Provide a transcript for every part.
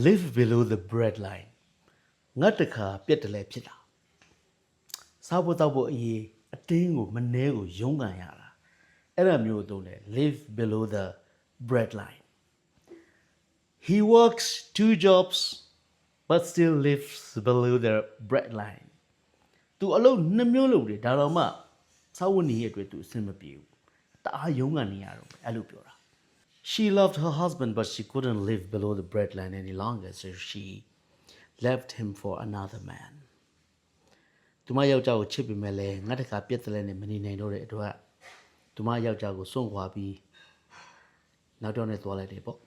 live below the bread line ငတ်တခါပြက်တယ်လဲဖြစ်တာစားဖို့တောက်ဖို့အရေးအတင်းကိုမနှဲကိုရုန်းကန်ရတာအဲ့ဒါမျိုးသုံးတယ် live below the bread line he works 2 jobs but still lives below the bread line သူအလုပ်2မျိုးလုပ်တယ်ဒါတော့မှစားဝတ်နေရအတွက်သူအဆင်မပြေဘူးတအားရုန်းကန်နေရတော့အဲ့လိုပြောတာ She loved her husband but she couldn't live below the bread line any longer so she left him for another man သူမယောက်ျားကိုချစ်ပေမဲ့လည်းငါတခါပြက်တယ်လဲနဲ့မနေနိုင်တော့တဲ့အတွက်သူမယောက်ျားကိုစွန့်ခွာပြီးနောက်တော့နဲ့သွားလိုက်တယ်ပေါ့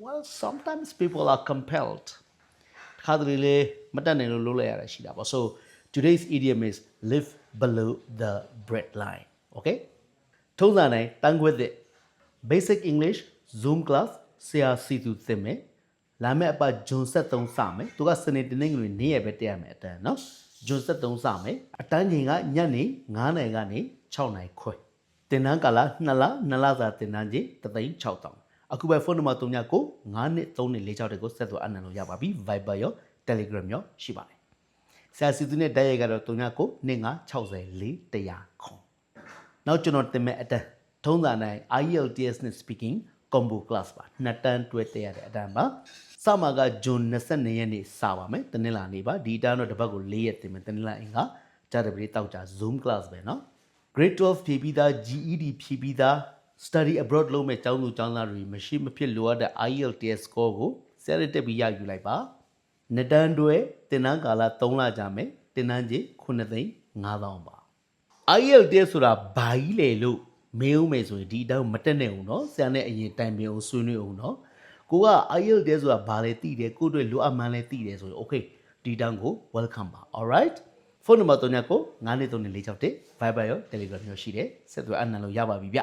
Well sometimes people are compelled ခါတလေလေမတတ်နိုင်လို့လုပ်လိုက်ရတာရှိတာပေါ့ So today's idiom is live below the bread line okay ထုံးစံတိုင်းတန်းခွဲတဲ့ Basic English Zoom class ဆရာစီသူသင်မယ်လာမယ့်အပတ်ဂျွန်73စမယ်သူကစနေတင်းငွေနေ့ရက်ပဲတက်ရမယ်အတန်းနော်ဂျွန်73စမယ်အတန်းချိန်ကညနေ9:00 နာရီကနေ6:00 နာရီခွဲတင်နန်းကာလ2လစာတင်နန်းကြီး3,600အခုပဲဖုန်းနံပါတ်39ကို923246တဲ့ကိုဆက်သွယ်အနံလို့ရပါပြီ Viber ရော Telegram ရောရှိပါတယ်ဆရာစီသူနဲ့တိုက်ရိုက်ကတော့39ကို2964 ခွန်နောက်ကျွန်တော်တင်မဲ့အတန်းထုံးစံတိုင်း IELTS နဲ့ speaking combo class ပါနှစ်တန်းတွဲတက်ရတဲ့အတန်းပါစမှာကဂျွန်22ရက်နေ့စပါမယ်တနင်္လာနေ့ပါဒီအတန်းတော့တစ်ပတ်ကို4ရက်တင်မယ်တနင်္လာအင်္ဂါကြာတပတိတောက်ကြ Zoom class ပဲเนาะ Grade 12ဖြည့်ပြီးသား GED ဖြည့်ပြီးသား Study abroad လုပ်မဲ့ကျောင်းသူကျောင်းသားတွေမရှိမဖြစ်လိုအပ်တဲ့ IELTS score ကိုဆရာတက်ပြီးရယူလိုက်ပါနှစ်တန်းတွဲတင်နန်းကာလ3လကြာမယ်တင်နန်းကြီး9,500ပါ IELTS ဆိုတာဘာကြီးလဲလို့မေးဦးမယ်ဆိုရင်ဒီအတောင်မတက်နဲ့ဦးเนาะဆရာနဲ့အရင်တိုင်ပင်အောင်ဆွေးနွေးအောင်เนาะကိုက IELTS ဆိုတာဘာလဲသိတယ်ကိုတွေ့လိုအပ်မှန်းလဲသိတယ်ဆိုရင် okay ဒီတောင်ကို welcome ပါ alright ဖုန်းနံပါတ်39ကို923246 Viber ရော Telegram ရောရှိတယ်ဆက်သွယ်အနံလို့ရပါပြီဗျ